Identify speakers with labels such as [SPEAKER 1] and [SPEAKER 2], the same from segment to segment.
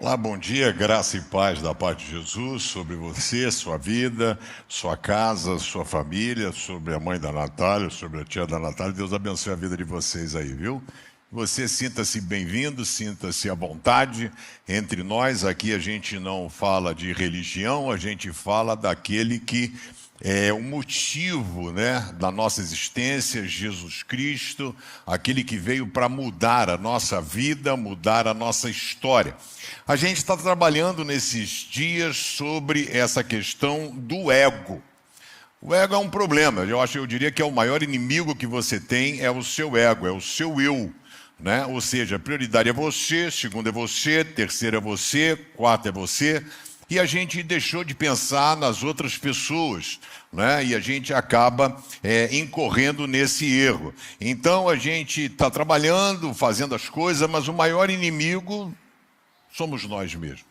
[SPEAKER 1] Olá, bom dia, graça e paz da parte de Jesus sobre você, sua vida, sua casa, sua família, sobre a mãe da Natália, sobre a tia da Natália. Deus abençoe a vida de vocês aí, viu? Você sinta-se bem-vindo, sinta-se à vontade. Entre nós, aqui a gente não fala de religião, a gente fala daquele que é o motivo, né, da nossa existência, Jesus Cristo, aquele que veio para mudar a nossa vida, mudar a nossa história. A gente está trabalhando nesses dias sobre essa questão do ego. O ego é um problema, eu diria que é o maior inimigo que você tem, é o seu ego, é o seu eu, né? Ou seja, a prioridade é você, segundo é você, terceiro é você, quarto é você, e a gente deixou de pensar nas outras pessoas, né? E a gente acaba incorrendo nesse erro. Então a gente está trabalhando, fazendo as coisas, mas o maior inimigo somos nós mesmos.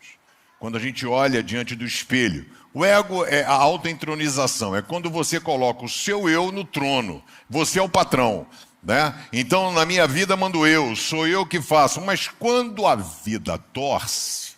[SPEAKER 1] Quando a gente olha diante do espelho. O ego é a autoentronização, é quando você coloca o seu eu no trono. Você é o patrão, né? Então, na minha vida mando eu, sou eu que faço. Mas quando a vida torce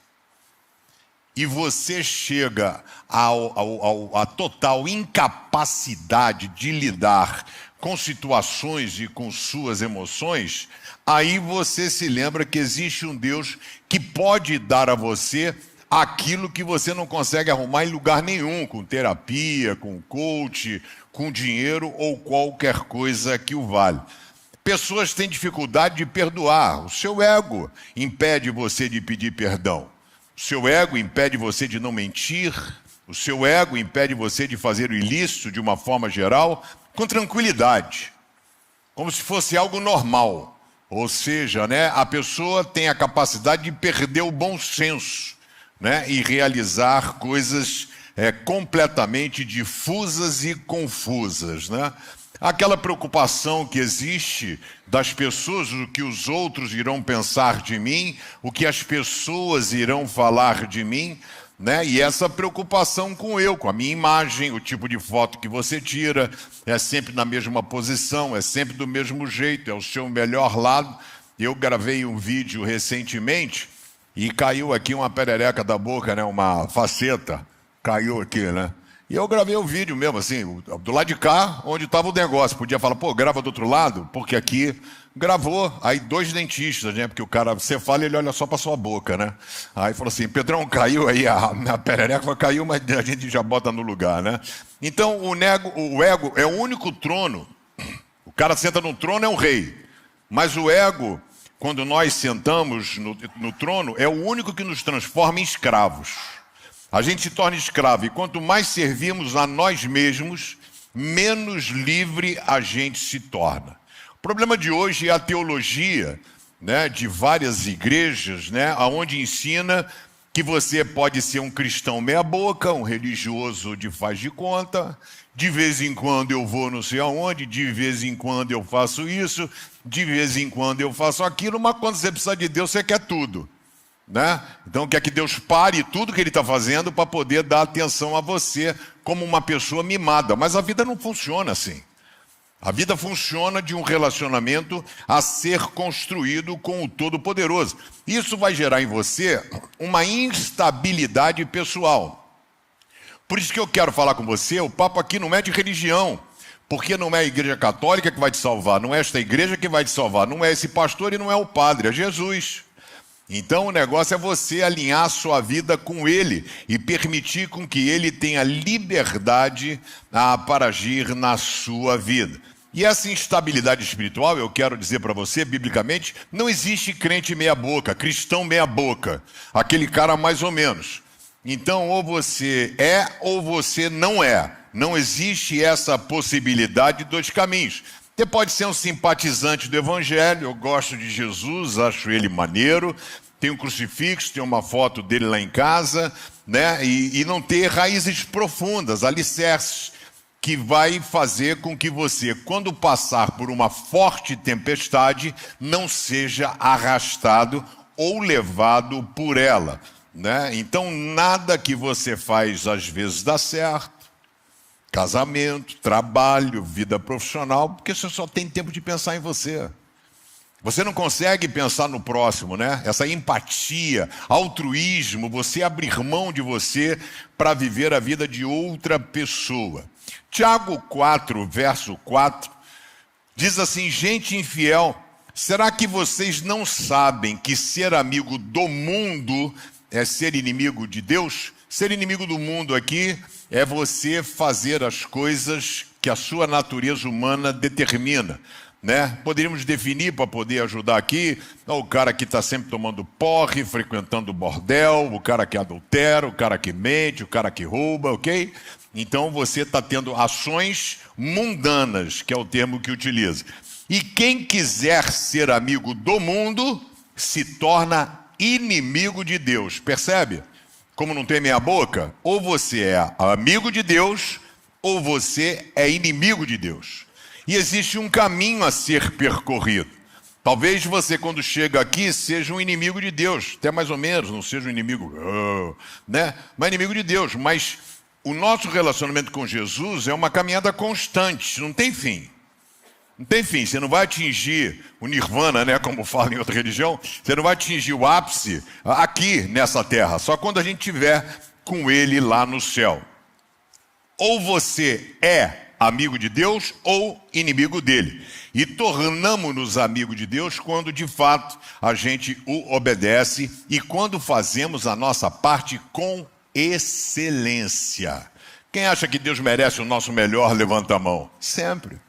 [SPEAKER 1] e você chega à total incapacidade de lidar com situações e com suas emoções, aí você se lembra que existe um Deus que pode dar a você aquilo que você não consegue arrumar em lugar nenhum, com terapia, com coach, com dinheiro ou qualquer coisa que o vale. Pessoas têm dificuldade de perdoar. O seu ego impede você de pedir perdão. O seu ego impede você de não mentir. O seu ego impede você de fazer o ilícito de uma forma geral com tranquilidade, como se fosse algo normal. Ou seja, né, a pessoa tem a capacidade de perder o bom senso, né, e realizar coisas completamente difusas e confusas, né? Aquela preocupação que existe das pessoas, o que os outros irão pensar de mim, o que as pessoas irão falar de mim, né? E essa preocupação com a minha imagem, o tipo de foto que você tira, é sempre na mesma posição, é sempre do mesmo jeito, é o seu melhor lado. Eu gravei um vídeo recentemente e caiu aqui uma perereca da boca, né? Uma faceta, caiu aqui, né? E eu gravei o vídeo mesmo, assim, do lado de cá, onde estava o negócio. Podia falar, pô, grava do outro lado, porque aqui gravou. Aí 2 dentistas, né? Porque o cara, você fala e ele olha só para sua boca, né? Aí falou assim, Pedrão, caiu aí, a perereca caiu, mas a gente já bota no lugar, né? Então, o ego é o único trono. O cara senta no trono, é um rei. Mas o ego, quando nós sentamos no trono, é o único que nos transforma em escravos. A gente se torna escravo, e quanto mais servimos a nós mesmos, menos livre a gente se torna. O problema de hoje é a teologia, né, de várias igrejas, né, onde ensina que você pode ser um cristão meia-boca, um religioso de faz de conta, de vez em quando eu vou não sei aonde, de vez em quando eu faço isso, de vez em quando eu faço aquilo, mas quando você precisa de Deus, você quer tudo. Né? Então quer que Deus pare tudo que Ele está fazendo para poder dar atenção a você como uma pessoa mimada. Mas a vida não funciona assim. A vida funciona de um relacionamento a ser construído com o Todo-Poderoso. Isso vai gerar em você uma instabilidade pessoal. Por isso que eu quero falar com você, o papo aqui não é de religião. Porque não é a igreja católica que vai te salvar, não é esta igreja que vai te salvar, não é esse pastor e não é o padre, é Jesus. Então o negócio é você alinhar a sua vida com Ele e permitir com que Ele tenha liberdade para agir na sua vida. E essa instabilidade espiritual, eu quero dizer para você, biblicamente, não existe crente meia-boca, cristão meia-boca, aquele cara mais ou menos. Então ou você é ou você não é. Não existe essa possibilidade de 2 caminhos. Você pode ser um simpatizante do Evangelho, eu gosto de Jesus, acho ele maneiro, tem um crucifixo, tem uma foto dele lá em casa, né? E não ter raízes profundas, alicerces, que vai fazer com que você, quando passar por uma forte tempestade, não seja arrastado ou levado por ela, né? Então, nada que você faz às vezes dá certo. Casamento, trabalho, vida profissional, porque você só tem tempo de pensar em você. Você não consegue pensar no próximo, né? Essa empatia, altruísmo, você abrir mão de você para viver a vida de outra pessoa. Tiago 4, verso 4, diz assim: gente infiel, será que vocês não sabem que ser amigo do mundo é ser inimigo de Deus? Ser inimigo do mundo aqui é você fazer as coisas que a sua natureza humana determina, né? Poderíamos definir, para poder ajudar aqui, o cara que está sempre tomando porre, frequentando bordel, o cara que adultera, o cara que mente, o cara que rouba, ok? Então você está tendo ações mundanas, que é o termo que utiliza. E quem quiser ser amigo do mundo, se torna inimigo de Deus. Percebe? Como não tem meia boca, ou você é amigo de Deus, ou você é inimigo de Deus. E existe um caminho a ser percorrido. Talvez você, quando chega aqui, seja um inimigo de Deus, até mais ou menos, não seja um inimigo, né? Mas inimigo de Deus. Mas o nosso relacionamento com Jesus é uma caminhada constante, não tem fim. Não tem fim, você não vai atingir o nirvana, né, como fala em outra religião, você não vai atingir o ápice aqui nessa terra, só quando a gente estiver com ele lá no céu. Ou você é amigo de Deus ou inimigo dele. E tornamos-nos amigos de Deus quando de fato a gente o obedece e quando fazemos a nossa parte com excelência. Quem acha que Deus merece o nosso melhor, levanta a mão. Sempre.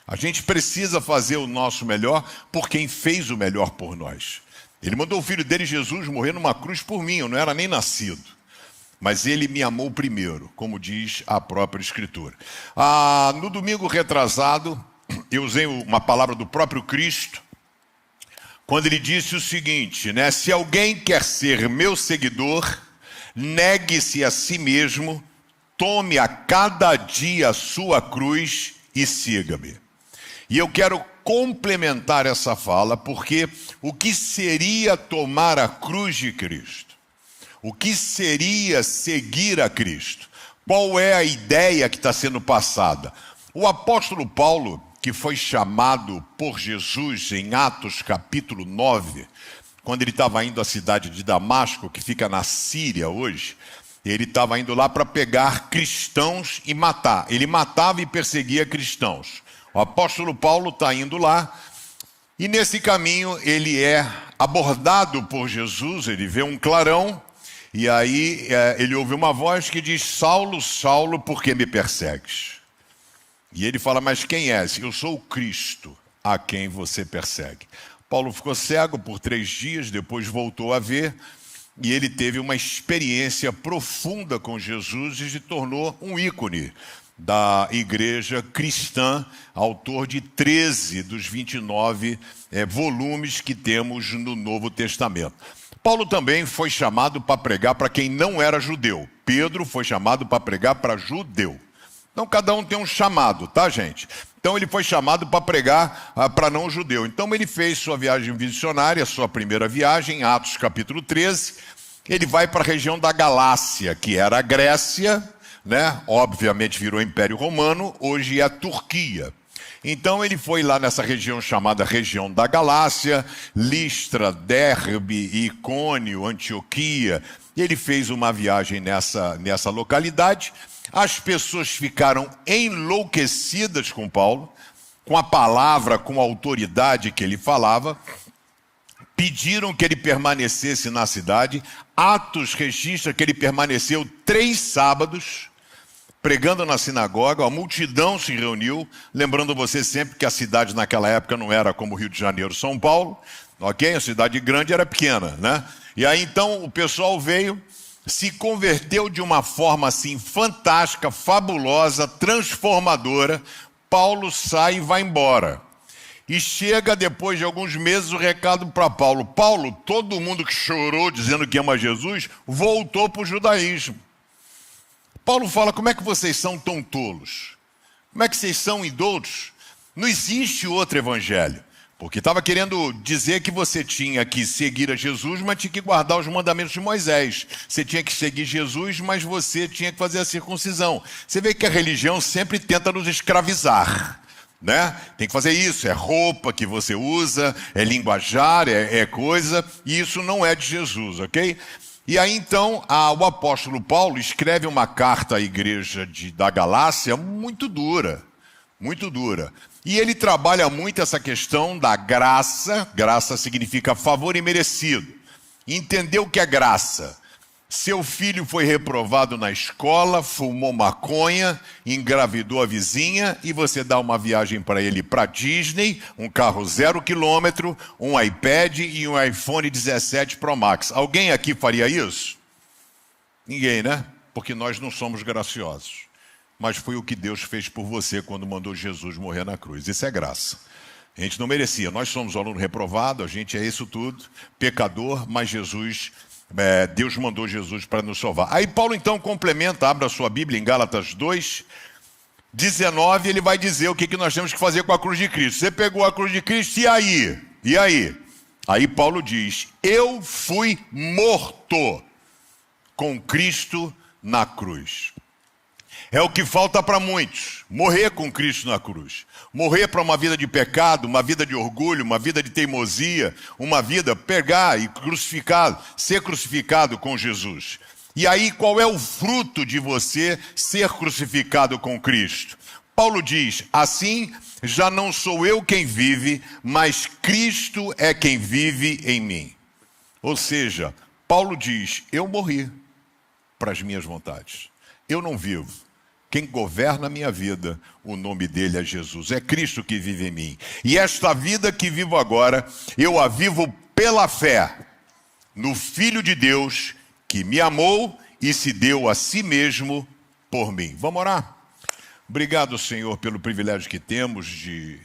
[SPEAKER 1] A gente precisa fazer o nosso melhor por quem fez o melhor por nós. Ele mandou o filho dele, Jesus, morrer numa cruz por mim, eu não era nem nascido. Mas ele me amou primeiro, como diz a própria Escritura. No domingo retrasado, eu usei uma palavra do próprio Cristo, quando ele disse o seguinte, né? Se alguém quer ser meu seguidor, negue-se a si mesmo, tome a cada dia a sua cruz e siga-me. E eu quero complementar essa fala, porque o que seria tomar a cruz de Cristo? O que seria seguir a Cristo? Qual é a ideia que está sendo passada? O apóstolo Paulo, que foi chamado por Jesus em Atos capítulo 9, quando ele estava indo à cidade de Damasco, que fica na Síria hoje, ele estava indo lá para pegar cristãos e matar. Ele matava e perseguia cristãos. O apóstolo Paulo está indo lá e nesse caminho ele é abordado por Jesus, ele vê um clarão e aí ele ouve uma voz que diz: Saulo, Saulo, por que me persegues? E ele fala: mas quem és? Eu sou o Cristo a quem você persegue. Paulo ficou cego por 3 dias, depois voltou a ver e ele teve uma experiência profunda com Jesus e se tornou um ícone da igreja cristã, autor de 13 dos 29 volumes que temos no Novo Testamento. Paulo também foi chamado para pregar para quem não era judeu. Pedro foi chamado para pregar para judeu. Então cada um tem um chamado, tá, gente? Então ele foi chamado para pregar para não judeu. Então ele fez sua viagem missionária, sua primeira viagem, Atos capítulo 13. Ele vai para a região da Galácia, que era a Grécia, né? Obviamente virou Império Romano, hoje é a Turquia. Então ele foi lá nessa região chamada região da Galácia, Listra, Derbe, Icônio, Antioquia. Ele fez uma viagem nessa localidade. As pessoas ficaram enlouquecidas com Paulo, com a palavra, com a autoridade que ele falava. Pediram que ele permanecesse na cidade. Atos registra que ele permaneceu 3 sábados pregando na sinagoga. A multidão se reuniu, lembrando você sempre que a cidade naquela época não era como Rio de Janeiro, São Paulo, ok? A cidade grande era pequena, né? E aí então o pessoal veio, se converteu de uma forma assim fantástica, fabulosa, transformadora. Paulo sai e vai embora. E chega depois de alguns meses o recado para Paulo. Paulo, todo mundo que chorou dizendo que ama Jesus, voltou para o judaísmo. Paulo fala: como é que vocês são tão tolos? Como é que vocês são idôlatras? Não existe outro evangelho. Porque estava querendo dizer que você tinha que seguir a Jesus, mas tinha que guardar os mandamentos de Moisés. Você tinha que seguir Jesus, mas você tinha que fazer a circuncisão. Você vê que a religião sempre tenta nos escravizar. né? Tem que fazer isso, é roupa que você usa, é linguajar, é coisa, e isso não é de Jesus, ok? E aí então o apóstolo Paulo escreve uma carta à igreja da Galácia muito dura, muito dura. E ele trabalha muito essa questão da graça. Graça significa favor imerecido. Entendeu o que é graça? Seu filho foi reprovado na escola, fumou maconha, engravidou a vizinha e você dá uma viagem para ele para Disney, um carro 0 km, um iPad e um iPhone 17 Pro Max. Alguém aqui faria isso? Ninguém, né? Porque nós não somos graciosos. Mas foi o que Deus fez por você quando mandou Jesus morrer na cruz. Isso é graça. A gente não merecia. Nós somos o aluno reprovado, a gente é isso tudo, pecador, mas Deus mandou Jesus para nos salvar. Aí Paulo então complementa, abre a sua Bíblia em Gálatas 2, 19, ele vai dizer o que nós temos que fazer com a cruz de Cristo. Você pegou a cruz de Cristo, e aí? E aí? Aí Paulo diz, eu fui morto com Cristo na cruz. É o que falta para muitos, morrer com Cristo na cruz. Morrer para uma vida de pecado, uma vida de orgulho, uma vida de teimosia, uma vida pegar e ser crucificado com Jesus. E aí qual é o fruto de você ser crucificado com Cristo? Paulo diz, assim já não sou eu quem vive, mas Cristo é quem vive em mim. Ou seja, Paulo diz, eu morri para as minhas vontades. Eu não vivo. Quem governa a minha vida, o nome dele é Jesus. É Cristo que vive em mim. E esta vida que vivo agora, eu a vivo pela fé no Filho de Deus, que me amou e se deu a si mesmo por mim. Vamos orar? Obrigado, Senhor, pelo privilégio que temos de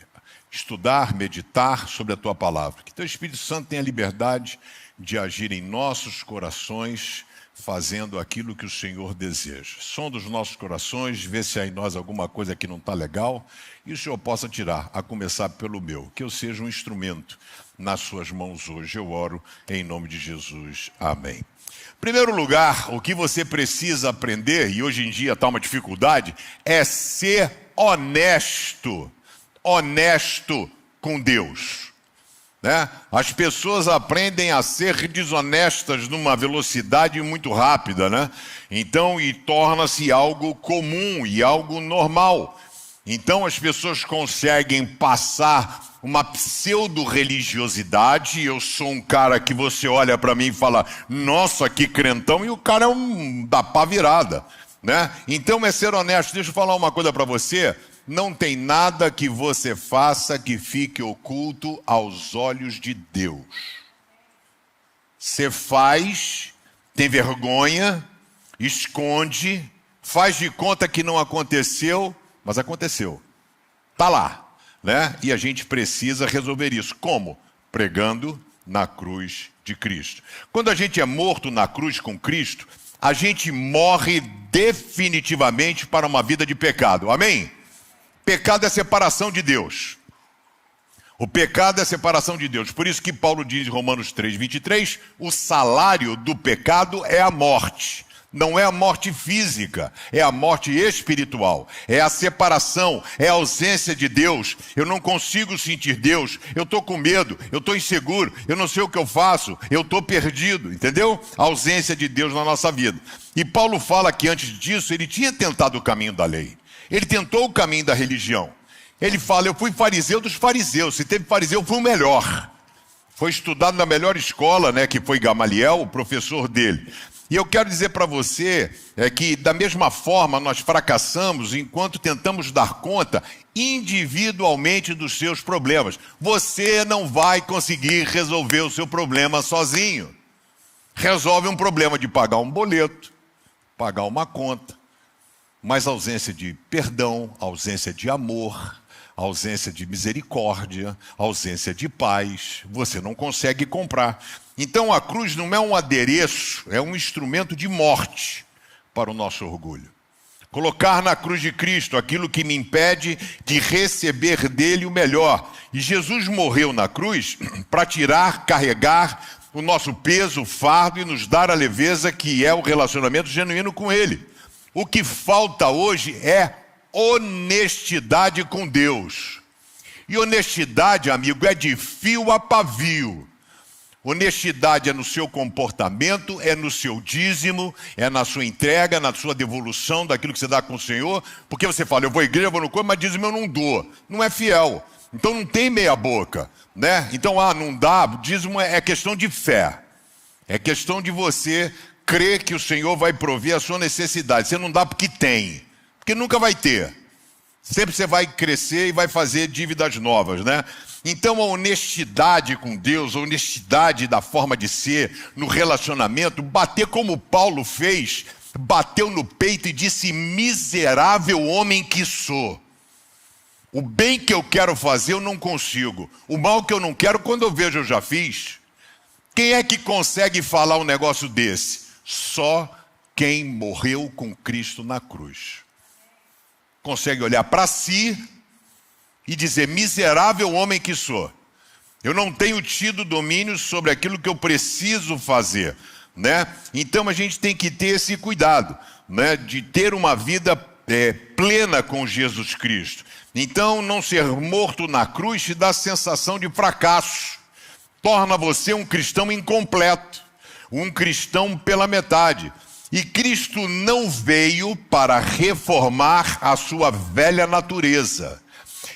[SPEAKER 1] estudar, meditar sobre a Tua palavra. Que Teu Espírito Santo tenha liberdade de agir em nossos corações, fazendo aquilo que o Senhor deseja. Sonda os nossos corações, vê se há em nós alguma coisa que não está legal, e o Senhor possa tirar, a começar pelo meu. Que eu seja um instrumento nas suas mãos hoje. Eu oro em nome de Jesus. Amém. Em primeiro lugar, o que você precisa aprender, e hoje em dia está uma dificuldade, é ser honesto. Honesto com Deus. Né? As pessoas aprendem a ser desonestas numa velocidade muito rápida, né? Então, e torna-se algo comum e algo normal. Então as pessoas conseguem passar uma pseudo-religiosidade. Eu sou um cara que você olha para mim e fala, nossa, que crentão, e o cara é da pá virada, né? Então é ser honesto. Deixa eu falar uma coisa para você. Não tem nada que você faça que fique oculto aos olhos de Deus. Você faz, tem vergonha, esconde, faz de conta que não aconteceu, mas aconteceu. Está lá, né? E a gente precisa resolver isso. Como? Pregando na cruz de Cristo. Quando a gente é morto na cruz com Cristo, a gente morre definitivamente para uma vida de pecado. Amém? Pecado é separação de Deus. O pecado é separação de Deus. Por isso que Paulo diz em Romanos 3, 23, o salário do pecado é a morte. Não é a morte física, é a morte espiritual. É a separação, é a ausência de Deus. Eu não consigo sentir Deus, eu estou com medo, eu estou inseguro, eu não sei o que eu faço, eu estou perdido, entendeu? A ausência de Deus na nossa vida. E Paulo fala que antes disso ele tinha tentado o caminho da lei. Ele tentou o caminho da religião. Ele fala, eu fui fariseu dos fariseus. Se teve fariseu, eu fui o melhor. Foi estudado na melhor escola, né, que foi Gamaliel, o professor dele. E eu quero dizer para você que da mesma forma nós fracassamos enquanto tentamos dar conta individualmente dos seus problemas. Você não vai conseguir resolver o seu problema sozinho. Resolve um problema de pagar um boleto, pagar uma conta. Mas ausência de perdão, ausência de amor, ausência de misericórdia, ausência de paz, você não consegue comprar. Então a cruz não é um adereço, é um instrumento de morte para o nosso orgulho. Colocar na cruz de Cristo aquilo que me impede de receber dele o melhor. E Jesus morreu na cruz para tirar, carregar o nosso peso, o fardo e nos dar a leveza que é o relacionamento genuíno com ele. O que falta hoje é honestidade com Deus. E honestidade, amigo, é de fio a pavio. Honestidade é no seu comportamento, é no seu dízimo, é na sua entrega, na sua devolução daquilo que você dá com o Senhor. Porque você fala, eu vou à igreja, eu vou no corpo, mas dízimo eu não dou. Não é fiel. Então não tem meia boca, né? Então, não dá, dízimo é questão de fé. É questão de você crer que o Senhor vai prover a sua necessidade. Você não dá porque tem, porque nunca vai ter. Sempre você vai crescer e vai fazer dívidas novas, né? Então a honestidade com Deus, a honestidade da forma de ser, no relacionamento, bater como Paulo fez, bateu no peito e disse, miserável homem que sou. O bem que eu quero fazer eu não consigo. O mal que eu não quero, quando eu vejo eu já fiz. Quem é que consegue falar um negócio desse? Só quem morreu com Cristo na cruz. Consegue olhar para si e dizer, miserável homem que sou. Eu não tenho tido domínio sobre aquilo que eu preciso fazer, né? Então a gente tem que ter esse cuidado, né? De ter uma vida plena com Jesus Cristo. Então não ser morto na cruz te dá a sensação de fracasso. Torna você um cristão incompleto, um cristão pela metade. E Cristo não veio para reformar a sua velha natureza.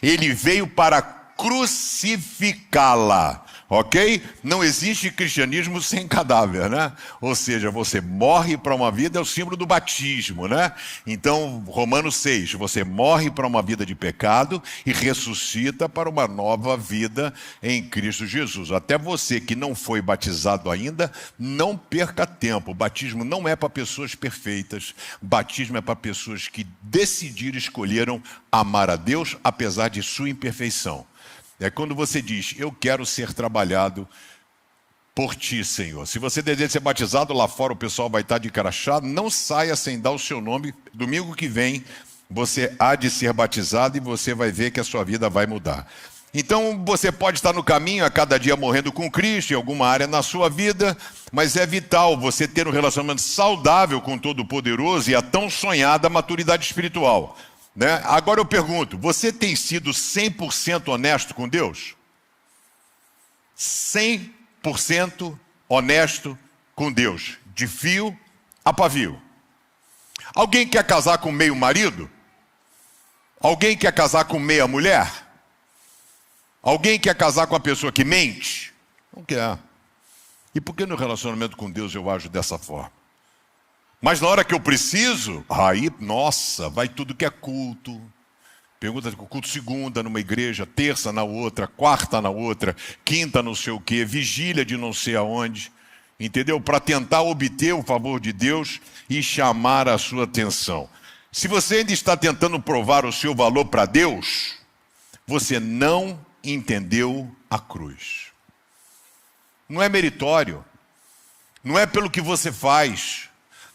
[SPEAKER 1] Ele veio para crucificá-la, ok? Não existe cristianismo sem cadáver, né? Ou seja, você morre para uma vida, é o símbolo do batismo, né? Então, Romanos 6, você morre para uma vida de pecado e ressuscita para uma nova vida em Cristo Jesus. Até você que não foi batizado ainda, não perca tempo. O batismo não é para pessoas perfeitas. Batismo é para pessoas que decidiram, escolheram amar a Deus, apesar de sua imperfeição. É quando você diz, eu quero ser trabalhado por ti, Senhor. Se você deseja ser batizado, lá fora o pessoal vai estar de crachá, não saia sem dar o seu nome. Domingo que vem, você há de ser batizado e você vai ver que a sua vida vai mudar. Então, você pode estar no caminho, a cada dia morrendo com Cristo, em alguma área na sua vida, mas é vital você ter um relacionamento saudável com o Todo-Poderoso e a tão sonhada maturidade espiritual. Né? Agora eu pergunto, você tem sido 100% honesto com Deus? 100% honesto com Deus, de fio a pavio. Alguém quer casar com meio marido? Alguém quer casar com meia mulher? Alguém quer casar com a pessoa que mente? Não quer. E por que no relacionamento com Deus eu ajo dessa forma? Mas na hora que eu preciso, aí, nossa, vai tudo que é culto. Pergunta de culto segunda numa igreja, terça na outra, quarta na outra, quinta não sei o quê, vigília de não sei aonde. Entendeu? Para tentar obter o favor de Deus e chamar a sua atenção. Se você ainda está tentando provar o seu valor para Deus, você não entendeu a cruz. Não é meritório. Não é pelo que você faz.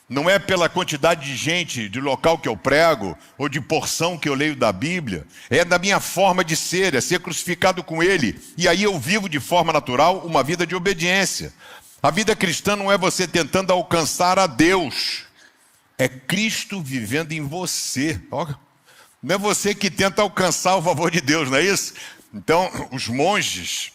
[SPEAKER 1] Não é pela quantidade de gente, de local que eu prego, ou de porção que eu leio da Bíblia. É da minha forma de ser, é ser crucificado com Ele. E aí eu vivo de forma natural uma vida de obediência. A vida cristã não é você tentando alcançar a Deus. É Cristo vivendo em você. Não é você que tenta alcançar o favor de Deus, não é isso? Então, os monges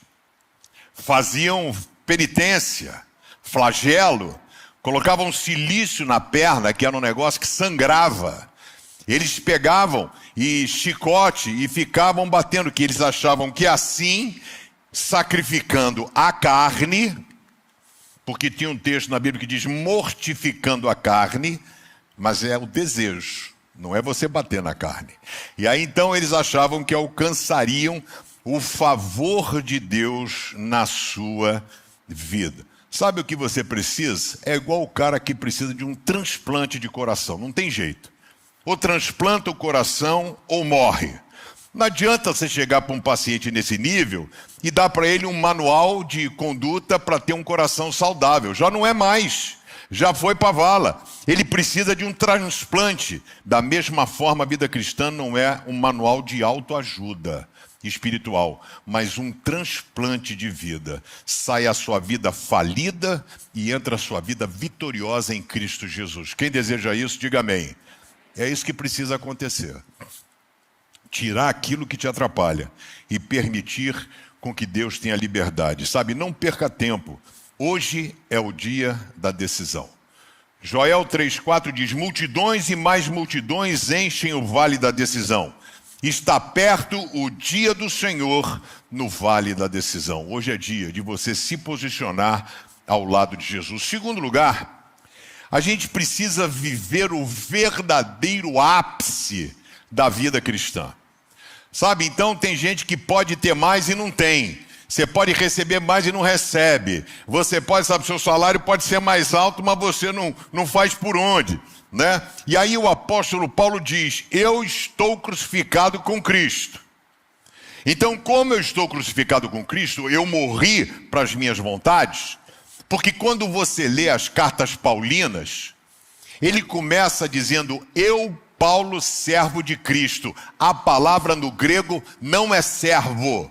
[SPEAKER 1] faziam penitência, flagelo, colocavam silício na perna, que era um negócio que sangrava. Eles pegavam e chicote e ficavam batendo, que eles achavam que assim, sacrificando a carne, porque tinha um texto na Bíblia que diz mortificando a carne, mas é o desejo, não é você bater na carne. E aí então eles achavam que alcançariam o favor de Deus na sua vida. Sabe o que você precisa? É igual o cara que precisa de um transplante de coração. Não tem jeito. Ou transplanta o coração ou morre. Não adianta você chegar para um paciente nesse nível e dar para ele um manual de conduta para ter um coração saudável. Já não é mais. Já foi para a vala. Ele precisa de um transplante. Da mesma forma, a vida cristã não é um manual de autoajuda espiritual, mas um transplante de vida. Sai a sua vida falida e entra a sua vida vitoriosa em Cristo Jesus. Quem deseja isso, diga amém. É isso que precisa acontecer. tirar aquilo que te atrapalha e permitir com que Deus tenha liberdade. Sabe, não perca tempo. Hoje é o dia da decisão. Joel 3,4 diz: multidões e mais multidões enchem o vale da decisão. Está perto o dia do Senhor no vale da decisão. Hoje é dia de você se posicionar ao lado de Jesus. Segundo lugar, a gente precisa viver o verdadeiro ápice da vida cristã. Sabe, então tem gente que pode ter mais e não tem. Você pode receber mais e não recebe. Você pode, sabe, seu salário pode ser mais alto, mas você não faz por onde, né? E aí o apóstolo Paulo diz: eu estou crucificado com Cristo. Então, como eu estou crucificado com Cristo, eu morri para as minhas vontades. Porque quando você lê as cartas paulinas, ele começa dizendo: eu, Paulo, servo de Cristo. A palavra no grego não é servo.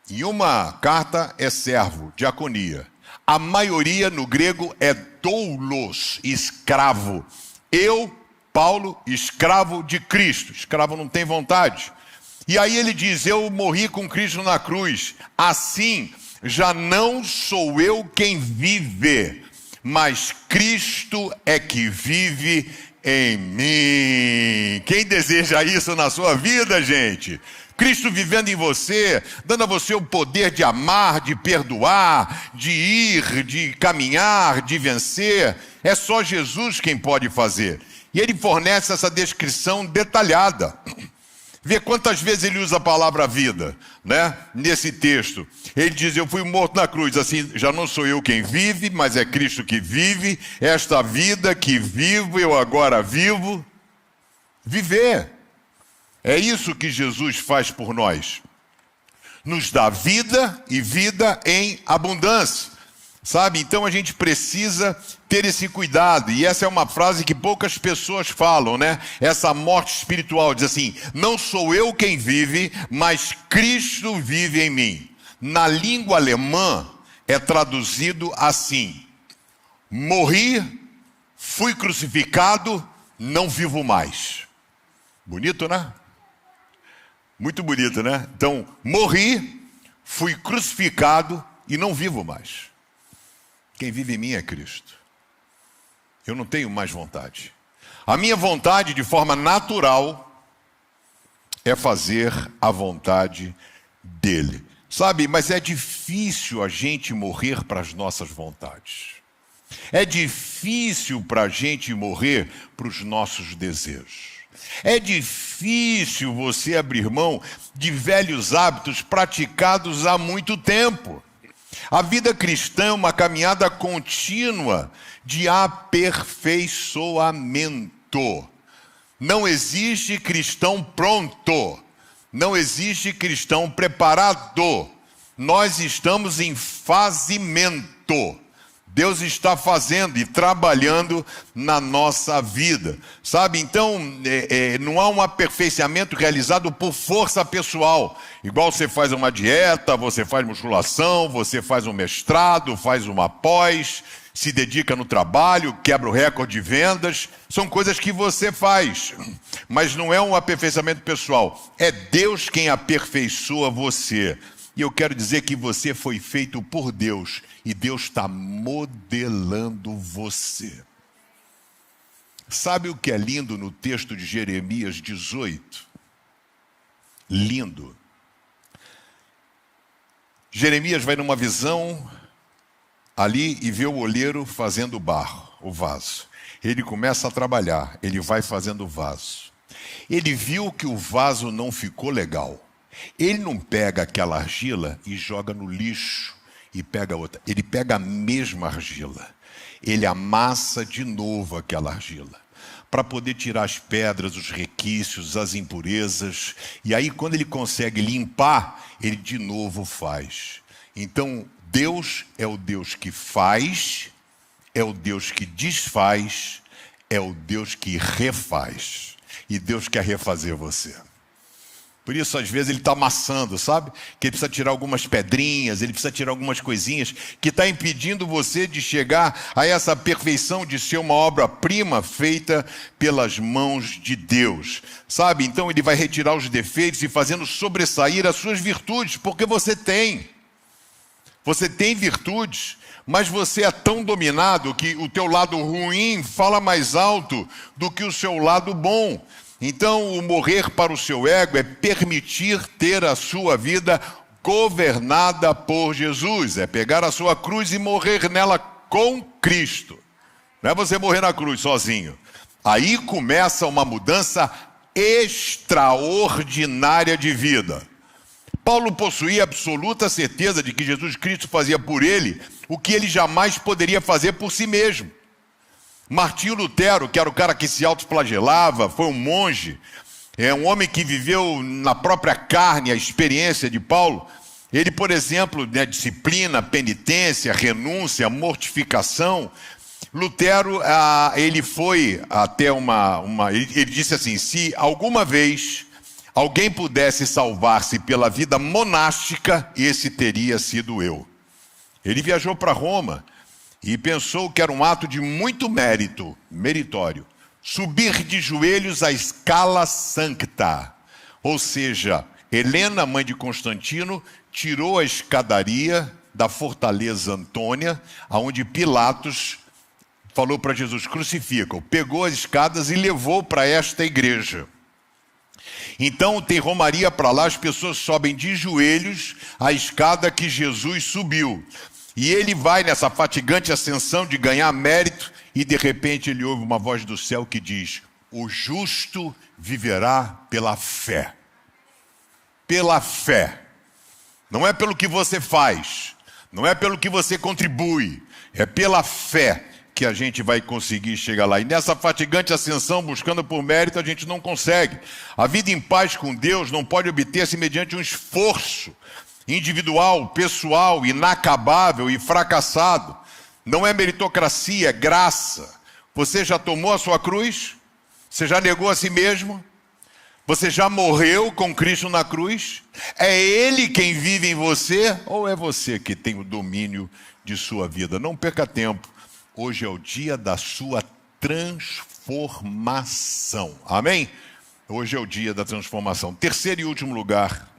[SPEAKER 1] Em uma carta é servo, diaconia. A maioria no grego é doulos, escravo. Eu, Paulo, escravo de Cristo. Escravo não tem vontade. E aí ele diz: eu morri com Cristo na cruz. Assim, já não sou eu quem vive, mas Cristo é que vive em mim. Quem deseja isso na sua vida, gente? Cristo vivendo em você, dando a você o poder de amar, de perdoar, de ir, de caminhar, de vencer. É só Jesus quem pode fazer. E ele fornece essa descrição detalhada. Vê quantas vezes ele usa a palavra vida, né? Nesse texto. Ele diz: eu fui morto na cruz. Assim, já não sou eu quem vive, mas é Cristo que vive. Esta vida que vivo, eu agora vivo. Viver. É isso que Jesus faz por nós. Nos dá vida e vida em abundância. Sabe? Então a gente precisa ter esse cuidado. E essa é uma frase que poucas pessoas falam, né? Essa morte espiritual diz assim: não sou eu quem vive, mas Cristo vive em mim. Na língua alemã é traduzido assim: morri, fui crucificado, não vivo mais. Bonito, né? Muito bonito, né? Então, morri, fui crucificado e não vivo mais. Quem vive em mim é Cristo. Eu não tenho mais vontade. A minha vontade, de forma natural, é fazer a vontade dele. Sabe, mas é difícil a gente morrer para as nossas vontades. É difícil para a gente morrer para os nossos desejos. É difícil você abrir mão de velhos hábitos praticados há muito tempo. A vida cristã é uma caminhada contínua de aperfeiçoamento. Não existe cristão pronto. Não existe cristão preparado. Nós estamos em fazimento. Deus está fazendo e trabalhando na nossa vida, sabe? Então, não há um aperfeiçoamento realizado por força pessoal. Igual você faz uma dieta, você faz musculação, você faz um mestrado, faz uma pós, se dedica no trabalho, quebra o recorde de vendas. São coisas que você faz, mas não é um aperfeiçoamento pessoal. É Deus quem aperfeiçoa você. E eu quero dizer que você foi feito por Deus e Deus está modelando você. Sabe o que é lindo no texto de Jeremias 18? Lindo. Jeremias vai numa visão ali e vê o oleiro fazendo barro, o vaso. Ele começa a trabalhar, ele vai fazendo o vaso. Ele viu que o vaso não ficou legal. Ele não pega aquela argila e joga no lixo e pega outra. Ele pega a mesma argila. Ele amassa de novo aquela argila para poder tirar as pedras, os requisitos, as impurezas. E aí, quando ele consegue limpar, ele de novo faz. Então, Deus é o Deus que faz, é o Deus que desfaz, é o Deus que refaz. E Deus quer refazer você. Por isso, às vezes, ele está amassando, sabe? Que ele precisa tirar algumas pedrinhas, ele precisa tirar algumas coisinhas que está impedindo você de chegar a essa perfeição de ser uma obra-prima feita pelas mãos de Deus, sabe? Então, ele vai retirar os defeitos e fazendo sobressair as suas virtudes, porque você tem virtudes, mas você é tão dominado que o teu lado ruim fala mais alto do que o seu lado bom. Então, o morrer para o seu ego é permitir ter a sua vida governada por Jesus. É pegar a sua cruz e morrer nela com Cristo. Não é você morrer na cruz sozinho. Aí começa uma mudança extraordinária de vida. Paulo possuía absoluta certeza de que Jesus Cristo fazia por ele o que ele jamais poderia fazer por si mesmo. Martinho Lutero, que era o cara que se autoflagelava, foi um monge, é um homem que viveu na própria carne a experiência de Paulo. Ele, por exemplo, disciplina, penitência, renúncia, mortificação. Lutero, ele foi até ele disse assim: se alguma vez alguém pudesse salvar-se pela vida monástica, esse teria sido eu. Ele viajou para Roma e pensou que era um ato de muito meritório, subir de joelhos a Scala Sancta. Ou seja, Helena, mãe de Constantino, tirou a escadaria da Fortaleza Antônia, onde Pilatos falou para Jesus: crucifica-o. Pegou as escadas e levou para esta igreja. Então tem romaria para lá, as pessoas sobem de joelhos a escada que Jesus subiu. E ele vai nessa fatigante ascensão de ganhar mérito e de repente ele ouve uma voz do céu que diz: o justo viverá pela fé. Pela fé. Não é pelo que você faz, não é pelo que você contribui, é pela fé que a gente vai conseguir chegar lá. E nessa fatigante ascensão, buscando por mérito, a gente não consegue. A vida em paz com Deus não pode obter-se mediante um esforço individual, pessoal, inacabável e fracassado. Não é meritocracia, é graça. Você já tomou a sua cruz? Você já negou a si mesmo? Você já morreu com Cristo na cruz? É Ele quem vive em você ou é você que tem o domínio de sua vida? Não perca tempo. Hoje é o dia da sua transformação. Amém? Hoje é o dia da transformação. Terceiro e último lugar.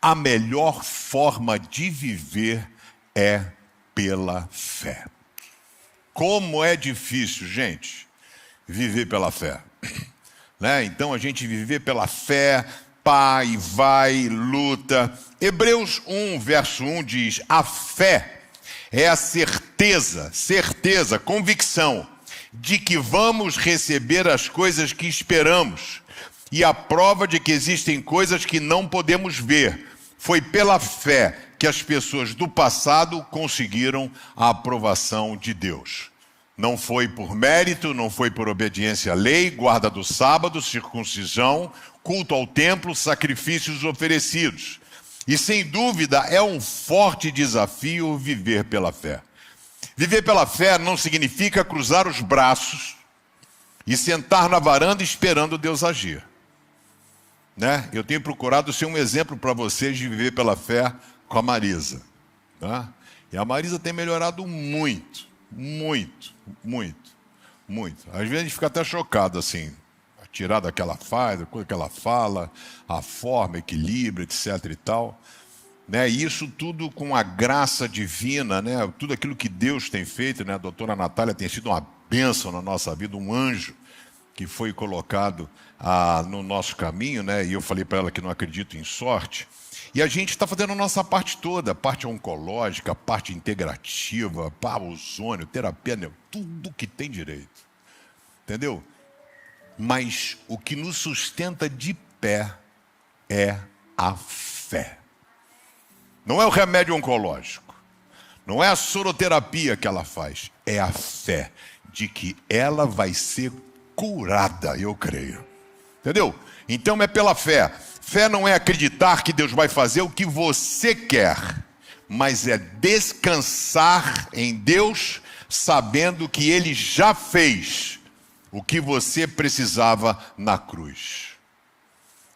[SPEAKER 1] A melhor forma de viver é pela fé. Como é difícil, gente, viver pela fé. Né? Então a gente viver pela fé, vai, luta. Hebreus 1, verso 1 diz: a fé é a certeza, convicção de que vamos receber as coisas que esperamos e a prova de que existem coisas que não podemos ver. Foi pela fé que as pessoas do passado conseguiram a aprovação de Deus. Não foi por mérito, não foi por obediência à lei, guarda do sábado, circuncisão, culto ao templo, sacrifícios oferecidos. E sem dúvida é um forte desafio viver pela fé. Viver pela fé não significa cruzar os braços e sentar na varanda esperando Deus agir. Né? Eu tenho procurado ser um exemplo para vocês de viver pela fé com a Marisa. Tá? E a Marisa tem melhorado muito. Às vezes a gente fica até chocado, assim, tirar daquela faz, a coisa que ela fala, a forma, equilíbrio, etc e tal. Né? E isso tudo com a graça divina, né? Tudo aquilo que Deus tem feito, né? A doutora Natália tem sido uma bênção na nossa vida, um anjo que foi colocado no nosso caminho, né? E eu falei para ela que não acredito em sorte. E a gente está fazendo a nossa parte toda, a parte oncológica, a parte integrativa, ozônio, terapia, tudo que tem direito. Entendeu? Mas o que nos sustenta de pé é a fé. Não é o remédio oncológico, não é a soroterapia que ela faz, é a fé de que ela vai ser curada, eu creio. Entendeu? Então é pela fé. Fé não é acreditar que Deus vai fazer o que você quer, mas é descansar em Deus, sabendo que Ele já fez o que você precisava na cruz.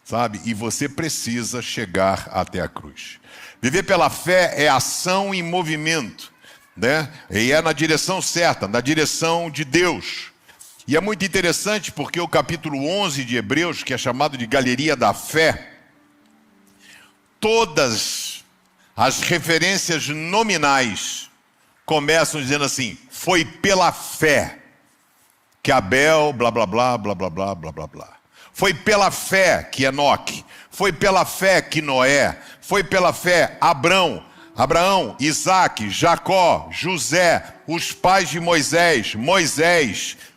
[SPEAKER 1] sabe? E você precisa chegar até a cruz. Viver pela fé é ação em movimento, né? E é na direção certa, na direção de Deus. E é muito interessante porque o capítulo 11 de Hebreus, que é chamado de Galeria da Fé, todas as referências nominais começam dizendo assim: foi pela fé que Abel, blá, blá, blá, blá, blá, blá, blá, blá, blá. Foi pela fé que Enoque, foi pela fé que Noé, foi pela fé Abraão, Isaac, Jacó, José, os pais de Moisés,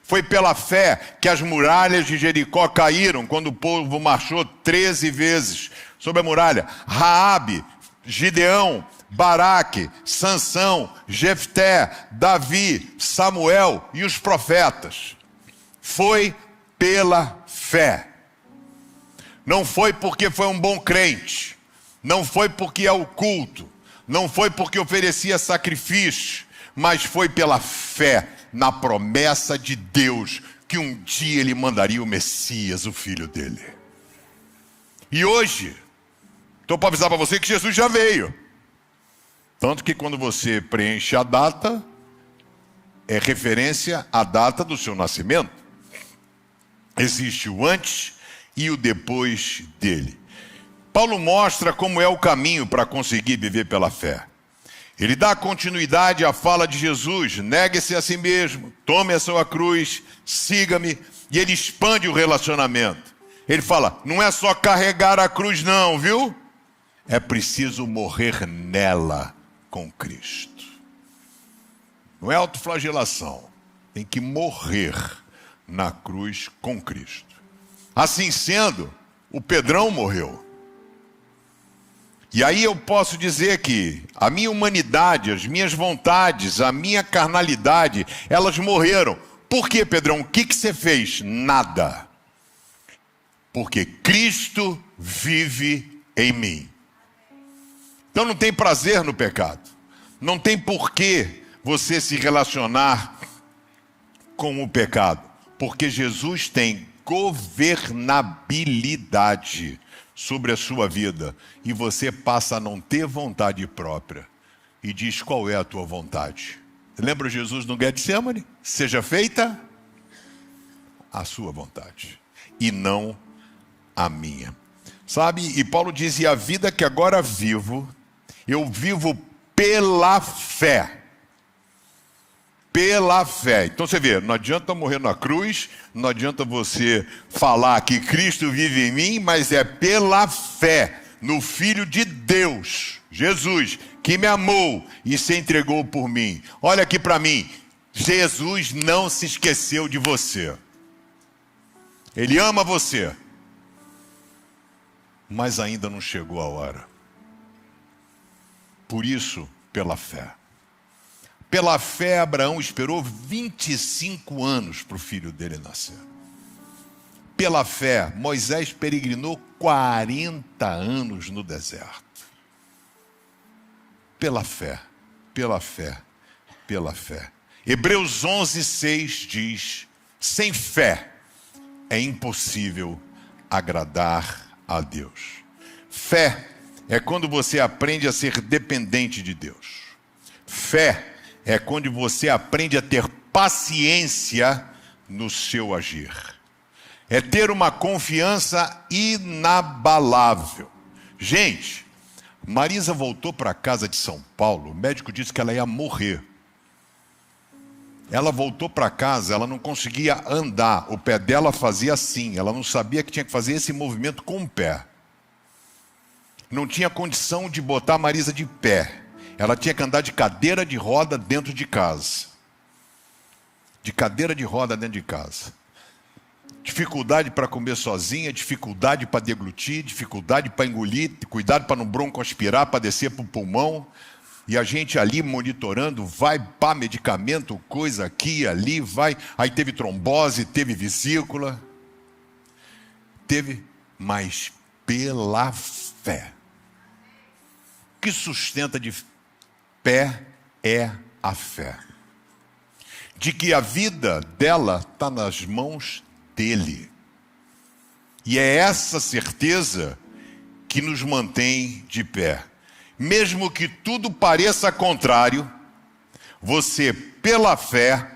[SPEAKER 1] foi pela fé que as muralhas de Jericó caíram quando o povo marchou 13 vezes sobre a muralha. Raabe, Gideão, Baraque, Sansão, Jefté, Davi, Samuel e os profetas. Foi pela fé. Não foi porque foi um bom crente, não foi porque é o culto, não foi porque oferecia sacrifício, mas foi pela fé na promessa de Deus que um dia ele mandaria o Messias, o filho dele. E hoje, estou para avisar para você que Jesus já veio. Tanto que quando você preenche a data, é referência à data do seu nascimento. Existe o antes e o depois dele. Paulo mostra como é o caminho para conseguir viver pela fé. Ele dá continuidade à fala de Jesus: negue-se a si mesmo, tome a sua cruz, siga-me. E ele expande o relacionamento. Ele fala: não é só carregar a cruz não, viu? É preciso morrer nela com Cristo. Não é autoflagelação, tem que morrer na cruz com Cristo. Assim sendo, o Pedrão morreu. E aí eu posso dizer que a minha humanidade, as minhas vontades, a minha carnalidade, elas morreram. Por quê, Pedrão? O que você fez? Nada. Porque Cristo vive em mim. Então não tem prazer no pecado. Não tem porquê você se relacionar com o pecado. Porque Jesus tem governabilidade sobre a sua vida. E você passa a não ter vontade própria. E diz: qual é a tua vontade? Lembra Jesus no Getsemane? Seja feita a sua vontade e não a minha. Sabe? E Paulo diz: e a vida que agora vivo, eu vivo pela fé. Pela fé. Então você vê, não adianta morrer na cruz, não adianta você falar que Cristo vive em mim, mas é pela fé no Filho de Deus, Jesus, que me amou e se entregou por mim. Olha aqui para mim, Jesus não se esqueceu de você. Ele ama você, mas ainda não chegou a hora. Por isso, pela fé. Pela fé, Abraão esperou 25 anos para o filho dele nascer. Pela fé, Moisés peregrinou 40 anos no deserto. Pela fé, pela fé, pela fé. Hebreus 11:6 diz: sem fé é impossível agradar a Deus. Fé é quando você aprende a ser dependente de Deus. Fé é quando você aprende a ter paciência no seu agir. É ter uma confiança inabalável. Gente, Marisa voltou para casa de São Paulo, o médico disse que ela ia morrer. Ela voltou para casa, ela não conseguia andar, o pé dela fazia assim, ela não sabia que tinha que fazer esse movimento com o pé. Não tinha condição de botar a Marisa de pé. Ela tinha que andar de cadeira de roda dentro de casa. De cadeira de roda dentro de casa. Dificuldade para comer sozinha, dificuldade para deglutir, dificuldade para engolir, cuidado para não broncoaspirar, para descer para o pulmão. E a gente ali monitorando, vai para medicamento, coisa aqui, ali, vai. Aí teve trombose, teve vesícula. Teve, mas pela fé. O que sustenta de pé é a fé. De que a vida dela está nas mãos dele. E é essa certeza que nos mantém de pé. Mesmo que tudo pareça contrário, você, pela fé,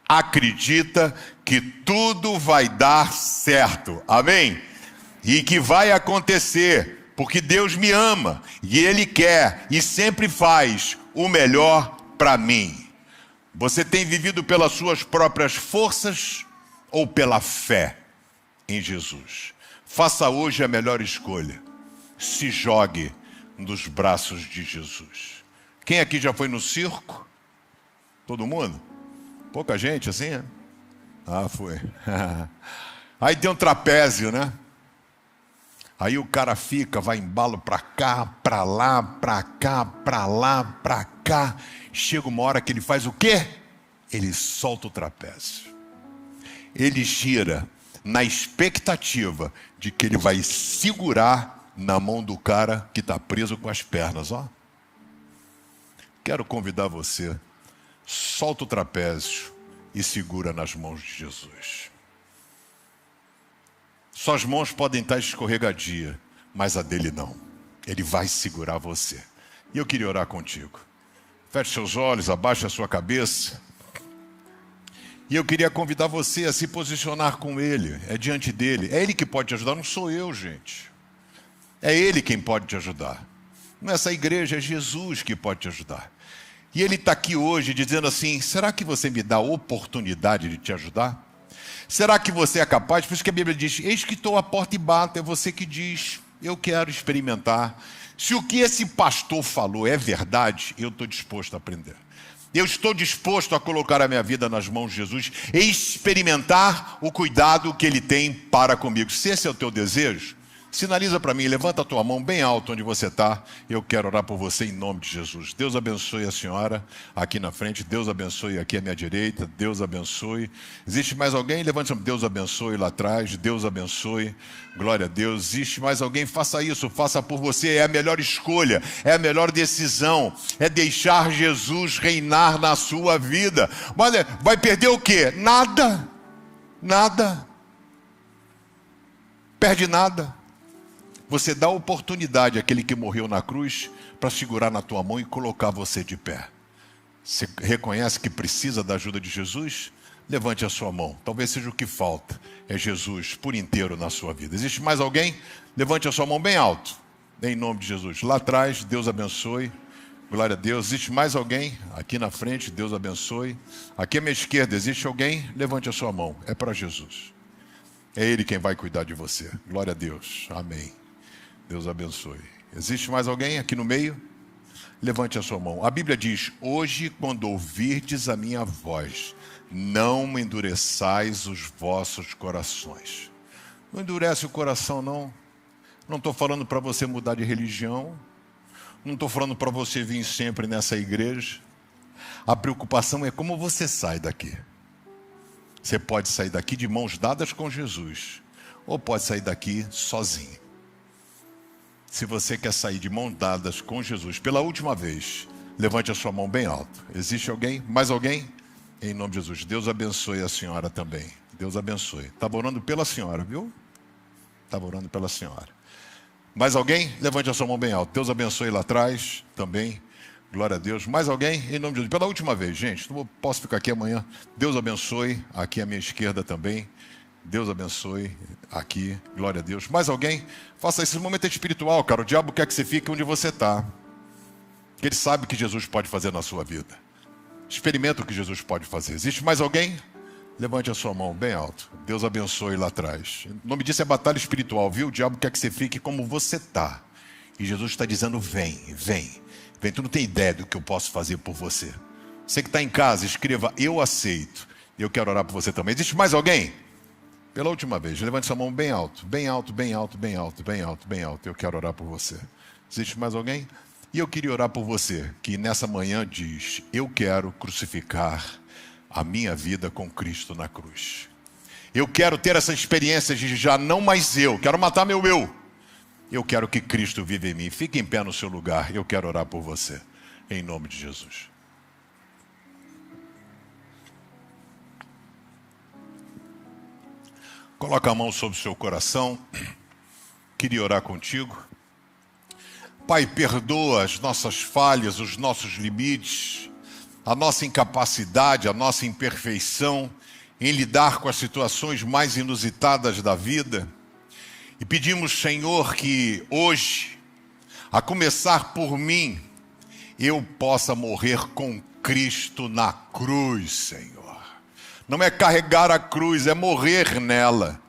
[SPEAKER 1] acredita que tudo vai dar certo. Amém? E que vai acontecer, porque Deus me ama e Ele quer e sempre faz o melhor para mim. Você tem vivido pelas suas próprias forças ou pela fé em Jesus? Faça hoje a melhor escolha. Se jogue nos braços de Jesus. Quem aqui já foi no circo? Todo mundo? Pouca gente assim, né? Ah, foi. Aí tem um trapézio, né? Aí o cara fica, vai embalo pra cá, pra lá, pra cá, pra lá, pra cá. Chega uma hora que ele faz o quê? Ele solta o trapézio. Ele gira na expectativa de que ele vai segurar na mão do cara que está preso com as pernas, ó. Quero convidar você, solta o trapézio e segura nas mãos de Jesus. Suas mãos podem estar escorregadias, mas a dele não. Ele vai segurar você. E eu queria orar contigo. Feche seus olhos, abaixe a sua cabeça. E eu queria convidar você a se posicionar com Ele. É diante dele. É Ele que pode te ajudar, não sou eu, gente. É Ele quem pode te ajudar. Nessa igreja é Jesus que pode te ajudar. E Ele está aqui hoje dizendo assim, será que você me dá a oportunidade de te ajudar? Será que você é capaz? Por isso que a Bíblia diz, eis que estou à porta e bato. É você que diz, eu quero experimentar. Se o que esse pastor falou é verdade, eu estou disposto a aprender. Eu estou disposto a colocar a minha vida nas mãos de Jesus e experimentar o cuidado que Ele tem para comigo. Se esse é o teu desejo, sinaliza para mim, levanta a tua mão bem alto onde você está. Eu quero orar por você em nome de Jesus. Deus abençoe a senhora aqui na frente. Deus abençoe aqui à minha direita. Deus abençoe. Existe mais alguém? Levante a mão. Deus abençoe lá atrás. Deus abençoe. Glória a Deus. Existe mais alguém? Faça isso. Faça por você. É a melhor escolha. É a melhor decisão. É deixar Jesus reinar na sua vida. Mas vai perder o quê? Nada. Nada. Perde nada. Você dá oportunidade àquele que morreu na cruz para segurar na tua mão e colocar você de pé. Você reconhece que precisa da ajuda de Jesus? Levante a sua mão. Talvez seja o que falta. É Jesus por inteiro na sua vida. Existe mais alguém? Levante a sua mão bem alto. Em nome de Jesus. Lá atrás, Deus abençoe. Glória a Deus. Existe mais alguém? Aqui na frente, Deus abençoe. Aqui à minha esquerda, existe alguém? Levante a sua mão. É para Jesus. É Ele quem vai cuidar de você. Glória a Deus. Amém. Deus abençoe. Existe mais alguém aqui no meio? Levante a sua mão. A Bíblia diz, hoje quando ouvirdes a minha voz, não endureçais os vossos corações. Não endurece o coração, não. Não estou falando para você mudar de religião. Não estou falando para você vir sempre nessa igreja. A preocupação é como você sai daqui. Você pode sair daqui de mãos dadas com Jesus, ou pode sair daqui sozinho. Se você quer sair de mãos dadas com Jesus pela última vez, levante a sua mão bem alto. Existe alguém? Mais alguém? Em nome de Jesus. Deus abençoe a senhora também. Deus abençoe. Estava orando pela senhora, viu? Estava orando pela senhora. Mais alguém? Levante a sua mão bem alto. Deus abençoe lá atrás também. Glória a Deus. Mais alguém? Em nome de Jesus. Pela última vez, gente. Não posso ficar aqui amanhã. Deus abençoe. Aqui à minha esquerda também. Deus abençoe aqui, glória a Deus. Mais alguém? Faça esse momento espiritual, cara. O diabo quer que você fique onde você está. Ele sabe o que Jesus pode fazer na sua vida. Experimenta o que Jesus pode fazer. Existe mais alguém? Levante a sua mão bem alto. Deus abençoe lá atrás. O nome disso é batalha espiritual, viu? O diabo quer que você fique como você está. E Jesus está dizendo, vem, vem. Vem, tu não tem ideia do que eu posso fazer por você. Você que está em casa, escreva, eu aceito. Eu quero orar por você também. Existe mais alguém? Pela última vez, levante sua mão bem alto, bem alto, bem alto, bem alto, bem alto, bem alto. Eu quero orar por você. Existe mais alguém? E eu queria orar por você, que nessa manhã diz, eu quero crucificar a minha vida com Cristo na cruz. Eu quero ter essa experiência de já não mais eu, quero matar meu eu. Eu quero que Cristo viva em mim. Fique em pé no seu lugar, eu quero orar por você, em nome de Jesus. Coloca a mão sobre o seu coração. Queria orar contigo. Pai, perdoa as nossas falhas, os nossos limites, a nossa incapacidade, a nossa imperfeição em lidar com as situações mais inusitadas da vida. E pedimos, Senhor, que hoje, a começar por mim, eu possa morrer com Cristo na cruz, Senhor. Não é carregar a cruz, é morrer nela,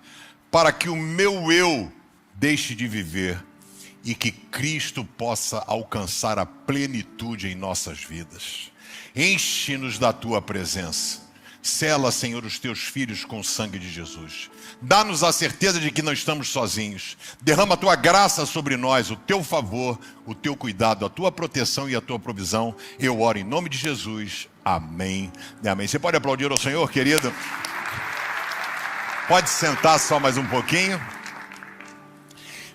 [SPEAKER 1] para que o meu eu deixe de viver e que Cristo possa alcançar a plenitude em nossas vidas. Enche-nos da tua presença. Sela, Senhor, os teus filhos com o sangue de Jesus. Dá-nos a certeza de que não estamos sozinhos. Derrama a tua graça sobre nós, o teu favor, o teu cuidado, a tua proteção e a tua provisão. Eu oro em nome de Jesus. Amém e amém. Você pode aplaudir ao Senhor, querido? Pode sentar só mais um pouquinho.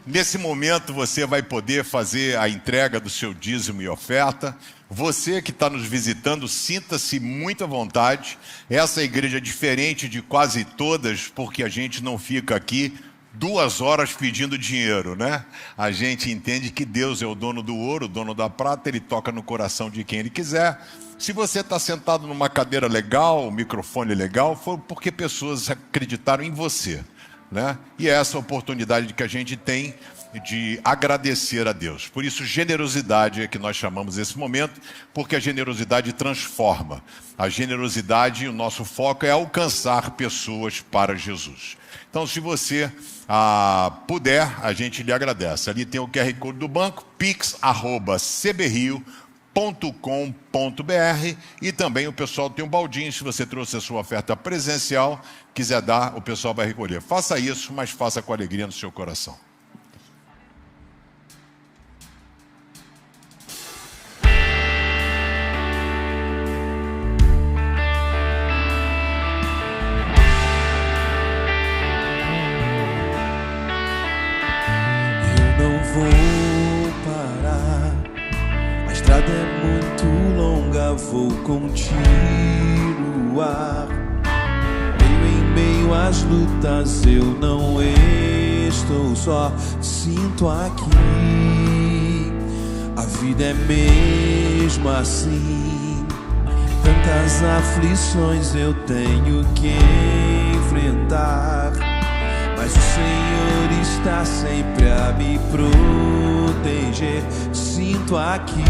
[SPEAKER 1] Nesse momento você vai poder fazer a entrega do seu dízimo e oferta. Você que está nos visitando, sinta-se muito à vontade. Essa igreja é diferente de quase todas, porque a gente não fica aqui 2 horas pedindo dinheiro, né? A gente entende que Deus é o dono do ouro, o dono da prata, Ele toca no coração de quem Ele quiser. Se você está sentado numa cadeira legal, um microfone legal, foi porque pessoas acreditaram em você, né? E é essa oportunidade que a gente tem de agradecer a Deus. Por isso, generosidade é que nós chamamos esse momento, porque a generosidade transforma. A generosidade, o nosso foco é alcançar pessoas para Jesus. Então, se você puder, a gente lhe agradece. Ali tem o QR Code do banco, pix@cbrio.com.br, e também o pessoal tem um baldinho. Se você trouxe a sua oferta presencial, quiser dar, o pessoal vai recolher. Faça isso, mas faça com alegria no seu coração.
[SPEAKER 2] Vou continuar. Em meio às lutas eu não estou só, sinto aqui. A vida é mesmo assim. Tantas aflições eu tenho que enfrentar, mas o Senhor está sempre a me proteger. Sinto aqui.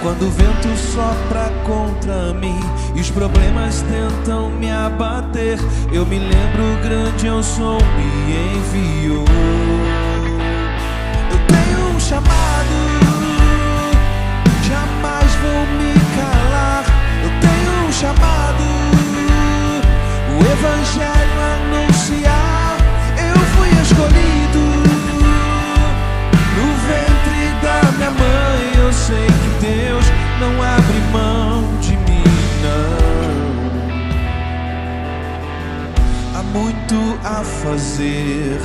[SPEAKER 2] Quando o vento sopra contra mim e os problemas tentam me abater, eu me lembro, grande eu sou, me enviou. Eu tenho um chamado, jamais vou me calar. Eu tenho um chamado, o evangelho anunciar. Eu fui escolhido no ventre da minha mãe. Eu sei que Deus não abre mão de mim, não. Há muito a fazer,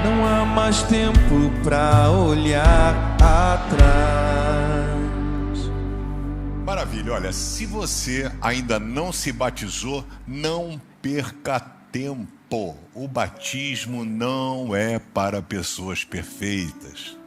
[SPEAKER 2] não há mais tempo pra olhar atrás.
[SPEAKER 1] Maravilha, olha, se você ainda não se batizou, não perca tempo. O batismo não é para pessoas perfeitas.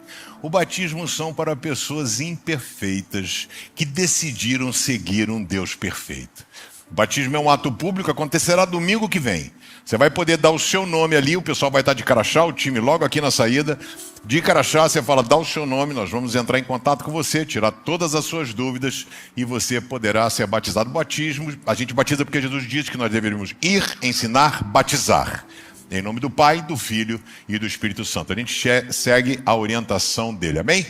[SPEAKER 1] O batismo são para pessoas imperfeitas que decidiram seguir um Deus perfeito. O batismo é um ato público, acontecerá domingo que vem. Você vai poder dar o seu nome ali, o pessoal vai estar de crachá, o time logo aqui na saída. De crachá, você fala, dá o seu nome, nós vamos entrar em contato com você, tirar todas as suas dúvidas e você poderá ser batizado. O batismo, a gente batiza porque Jesus disse que nós deveríamos ir, ensinar, batizar. Em nome do Pai, do Filho e do Espírito Santo. A gente segue a orientação dele, amém?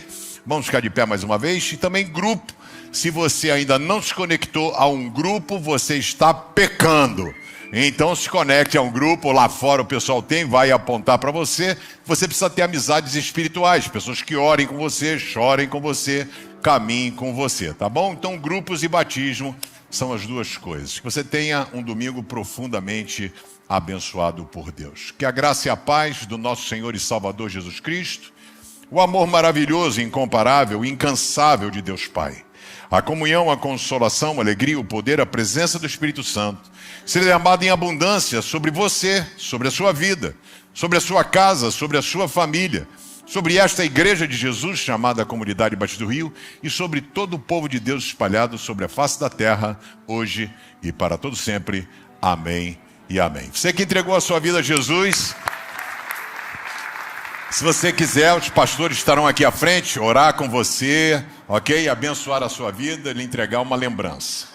[SPEAKER 1] Vamos ficar de pé mais uma vez. E também grupo. Se você ainda não se conectou a um grupo, você está pecando. Então se conecte a um grupo. Lá fora o pessoal vai apontar para você. Você precisa ter amizades espirituais. Pessoas que orem com você, chorem com você, caminhem com você, tá bom? Então grupos e batismo são as duas coisas. Que você tenha um domingo profundamente abençoado por Deus. Que a graça e a paz do nosso Senhor e Salvador Jesus Cristo, o amor maravilhoso, incomparável, incansável de Deus Pai, A comunhão, a consolação, a alegria, o poder, a presença do Espírito Santo seja derramado em abundância sobre você, sobre a sua vida, sobre a sua casa, sobre a sua família, sobre esta igreja de Jesus, chamada Comunidade Batista do Rio, e sobre todo o povo de Deus espalhado sobre a face da terra, hoje e para todo sempre. Amém e amém. Você que entregou a sua vida a Jesus, se você quiser, os pastores estarão aqui à frente, orar com você, ok? Abençoar a sua vida e lhe entregar uma lembrança.